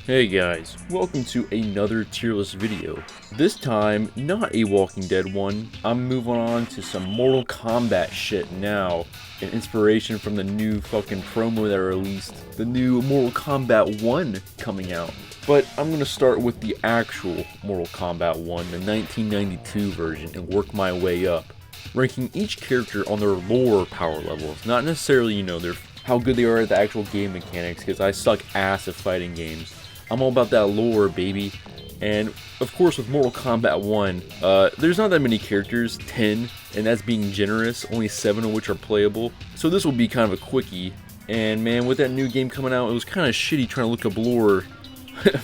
Hey guys, welcome to another tier list video. This time, not a Walking Dead one. I'm moving on to some Mortal Kombat shit now. An inspiration from the new fucking promo that released, the new Mortal Kombat 1 coming out. But I'm gonna start with the actual Mortal Kombat 1, the 1992 version, and work my way up, ranking each character on their lore power levels, not necessarily, how good they are at the actual game mechanics, because I suck ass at fighting games. I'm all about that lore, baby. And of course, with Mortal Kombat 1, there's not that many characters, 10, and that's being generous, only 7 of which are playable. So this will be kind of a quickie. And man, with that new game coming out, it was kind of shitty trying to look up lore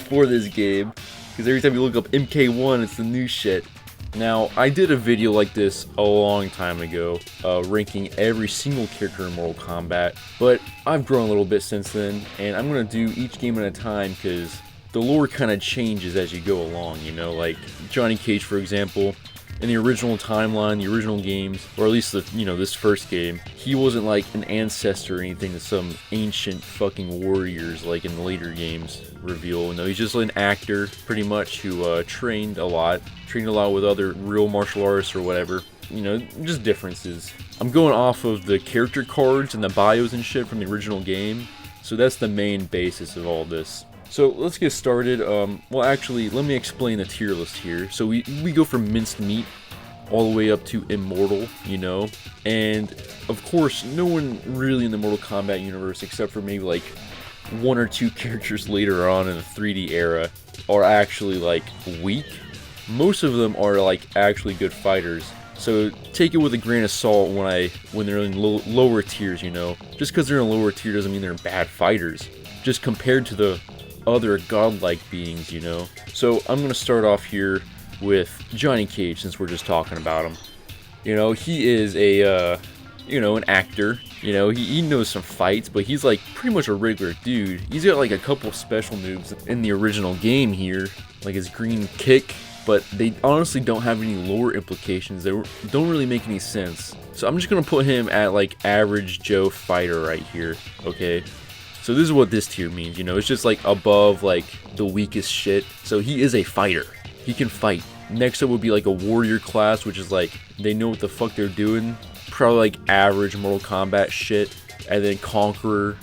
for this game, because every time you look up MK1, it's the new shit. Now, I did a video like this a long time ago, ranking every single character in Mortal Kombat, but I've grown a little bit since then, and I'm going to do each game at a time because the lore kind of changes as you go along, like Johnny Cage, for example. In the original timeline, the original games, or at least this first game, he wasn't like an ancestor or anything to some ancient fucking warriors like in the later games reveal. No, he's just an actor, pretty much, who trained a lot with other real martial artists or whatever. Just differences. I'm going off of the character cards and the bios and shit from the original game, so that's the main basis of all this. So let's get started. Well, actually, let me explain the tier list here. So we go from minced meat all the way up to immortal, and of course, no one really in the Mortal Kombat universe, except for maybe like 1 or 2 characters later on in the 3D era, are actually like weak. Most of them are like actually good fighters. So take it with a grain of salt when they're in lower tiers, Just because they're in a lower tier doesn't mean they're bad fighters. Just compared to the other godlike beings, So I'm going to start off here with Johnny Cage, since we're just talking about him. He is an actor. He knows some fights, but he's like pretty much a regular dude. He's got like a couple special moves in the original game here, like his green kick, but they honestly don't have any lore implications. They don't really make any sense. So I'm just going to put him at like average Joe fighter right here, okay? So this is what this tier means, it's just like above like the weakest shit. So he is a fighter. He can fight. Next up would be like a warrior class, which is like they know what the fuck they're doing. Probably like average Mortal Kombat shit. And then conqueror,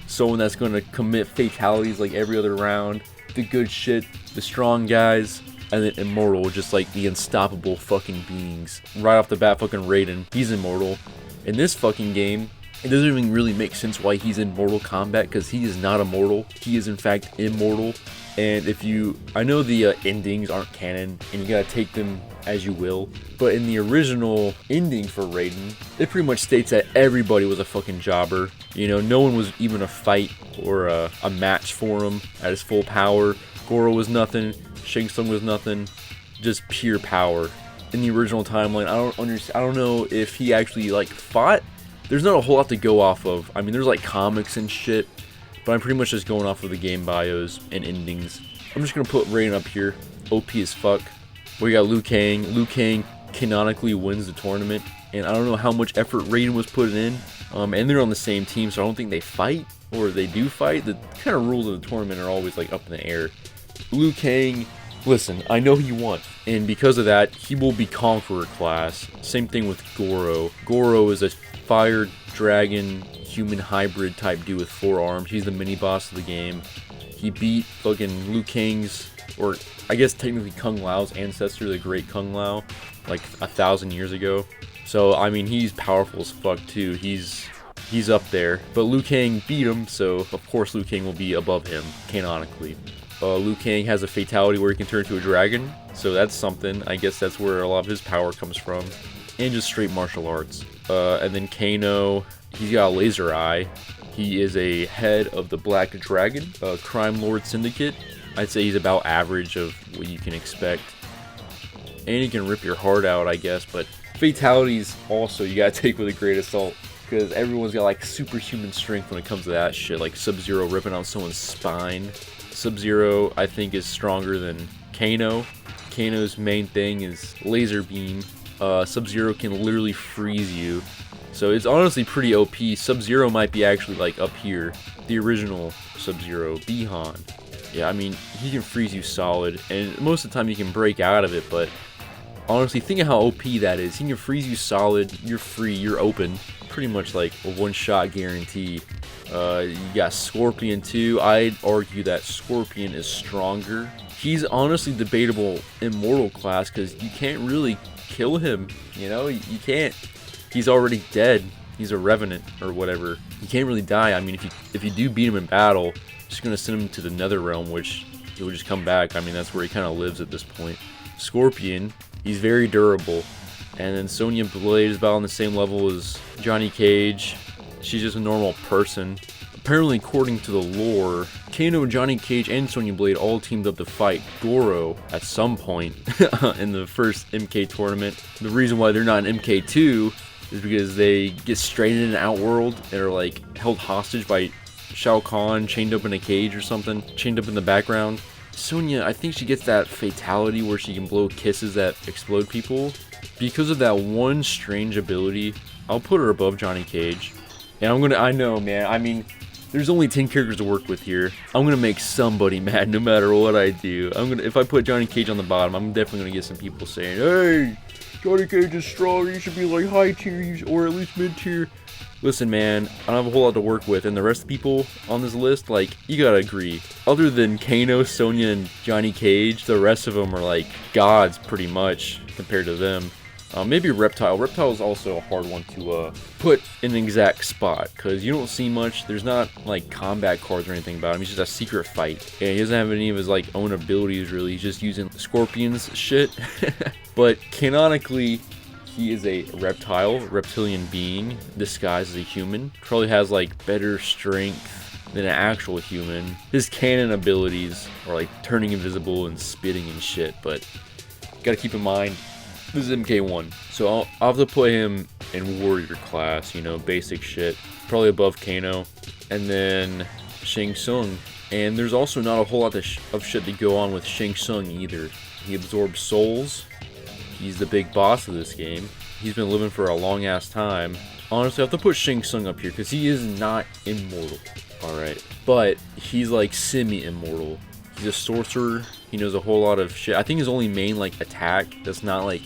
someone that's going to commit fatalities like every other round. The good shit, the strong guys. And then immortal, just like the unstoppable fucking beings. Right off the bat, fucking Raiden, he's immortal. In this fucking game, it doesn't even really make sense why he's in Mortal Kombat, because he is not immortal. He is in fact immortal. And I know the endings aren't canon, and you gotta take them as you will, but in the original ending for Raiden, it pretty much states that everybody was a fucking jobber. No one was even a fight or a match for him at his full power. Goro was nothing, Shang Tsung was nothing, just pure power. In the original timeline, I don't know if he actually like fought. There's not a whole lot to go off of. I mean, there's like comics and shit, but I'm pretty much just going off of the game bios and endings. I'm just gonna put Raiden up here, OP as fuck. We got Liu Kang. Liu Kang canonically wins the tournament, and I don't know how much effort Raiden was putting in. And they're on the same team, so I don't think they fight, or they do fight. The kind of rules of the tournament are always like up in the air. Liu Kang, listen, I know he won, and because of that, he will be Conqueror class. Same thing with Goro. Goro is a fire dragon human hybrid type dude with 4 arms. He's the mini boss of the game. He beat fucking Liu Kang's, or I guess technically Kung Lao's ancestor, the great Kung Lao, like 1,000 years ago. So I mean, he's powerful as fuck too. He's up there, but Liu Kang beat him, so of course Liu Kang will be above him canonically. Liu Kang has a fatality where he can turn into a dragon, so that's something. I guess that's where a lot of his power comes from, and just straight martial arts. And then Kano, he's got a laser eye. He is a head of the Black Dragon, Crime Lord Syndicate. I'd say he's about average of what you can expect. And he can rip your heart out, I guess, but fatalities also you gotta take with a grain of salt, because everyone's got like superhuman strength when it comes to that shit, like Sub-Zero ripping out someone's spine. Sub-Zero, I think, is stronger than Kano. Kano's main thing is laser beam. Sub-Zero can literally freeze you. So it's honestly pretty OP. Sub-Zero might be actually like up here. The original Sub-Zero, Bihan. Yeah, I mean, he can freeze you solid, and most of the time you can break out of it, but honestly, think of how OP that is. He can freeze you solid, you're free, you're open. Pretty much like a one-shot guarantee. You got Scorpion too. I'd argue that Scorpion is stronger. He's honestly debatable immortal class because you can't really kill him. You know, you can't. He's already dead. He's a revenant or whatever. He can't really die. I mean, if you do beat him in battle, just gonna send him to the Nether Realm, which he'll just come back. I mean, that's where he kind of lives at this point. Scorpion, he's very durable. And then Sonya Blade is about on the same level as Johnny Cage. She's just a normal person. Apparently, according to the lore, Kano, Johnny Cage, and Sonya Blade all teamed up to fight Goro at some point in the first MK tournament. The reason why they're not in MK2 is because they get stranded in an outworld and are like held hostage by Shao Kahn, chained up in a cage or something, chained up in the background. Sonya, I think she gets that fatality where she can blow kisses that explode people. Because of that one strange ability, I'll put her above Johnny Cage. And I know, man, I mean, there's only 10 characters to work with here. I'm gonna make somebody mad no matter what I do. If I put Johnny Cage on the bottom, I'm definitely gonna get some people saying, hey, Johnny Cage is strong, you should be like high tier, or at least mid tier. Listen, man, I don't have a whole lot to work with, and the rest of the people on this list, like, you gotta agree. Other than Kano, Sonya, and Johnny Cage, the rest of them are like gods, pretty much, compared to them. Maybe Reptile. Reptile is also a hard one to put in an exact spot, because you don't see much. There's not, like, combat cards or anything about him. He's just a secret fight. And he doesn't have any of his, like, own abilities, really. He's just using Scorpion's shit. But canonically, he is a reptilian being disguised as a human. Probably has like better strength than an actual human. His canon abilities are like turning invisible and spitting and shit, but gotta keep in mind, this is MK1. So I'll have to put him in warrior class, you know, basic shit. Probably above Kano. And then Shang Tsung. And there's also not a whole lot of shit to go on with Shang Tsung either. He absorbs souls. He's the big boss of this game. He's been living for a long ass time. Honestly, I have to put Shang Tsung up here because he is not immortal. Alright. But he's like semi-immortal. He's a sorcerer. He knows a whole lot of shit. I think his only main like attack that's not like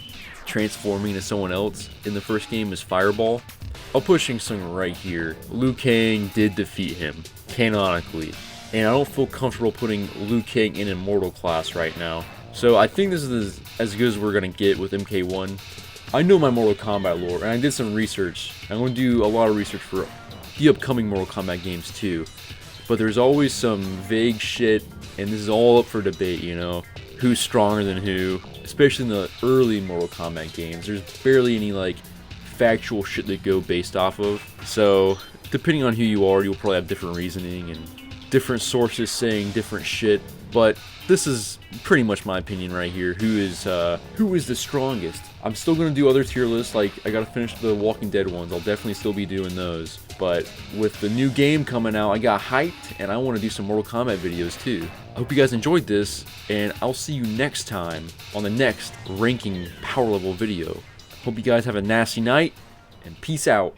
transforming to someone else in the first game is Fireball. I'll put Shang Tsung right here. Liu Kang did defeat him, canonically. And I don't feel comfortable putting Liu Kang in immortal class right now. So I think this is as good as we're going to get with MK1. I know my Mortal Kombat lore, and I did some research. I'm going to do a lot of research for the upcoming Mortal Kombat games too. But there's always some vague shit, and this is all up for debate, you know. Who's stronger than who, especially in the early Mortal Kombat games. There's barely any like factual shit to go based off of. So depending on who you are, you'll probably have different reasoning and different sources saying different shit. But this is pretty much my opinion right here. Who is the strongest? I'm still gonna do other tier lists. Like, I gotta finish the Walking Dead ones. I'll definitely still be doing those. But with the new game coming out, I got hyped, and I want to do some Mortal Kombat videos too. I hope you guys enjoyed this, and I'll see you next time on the next ranking power level video. Hope you guys have a nasty night, and peace out.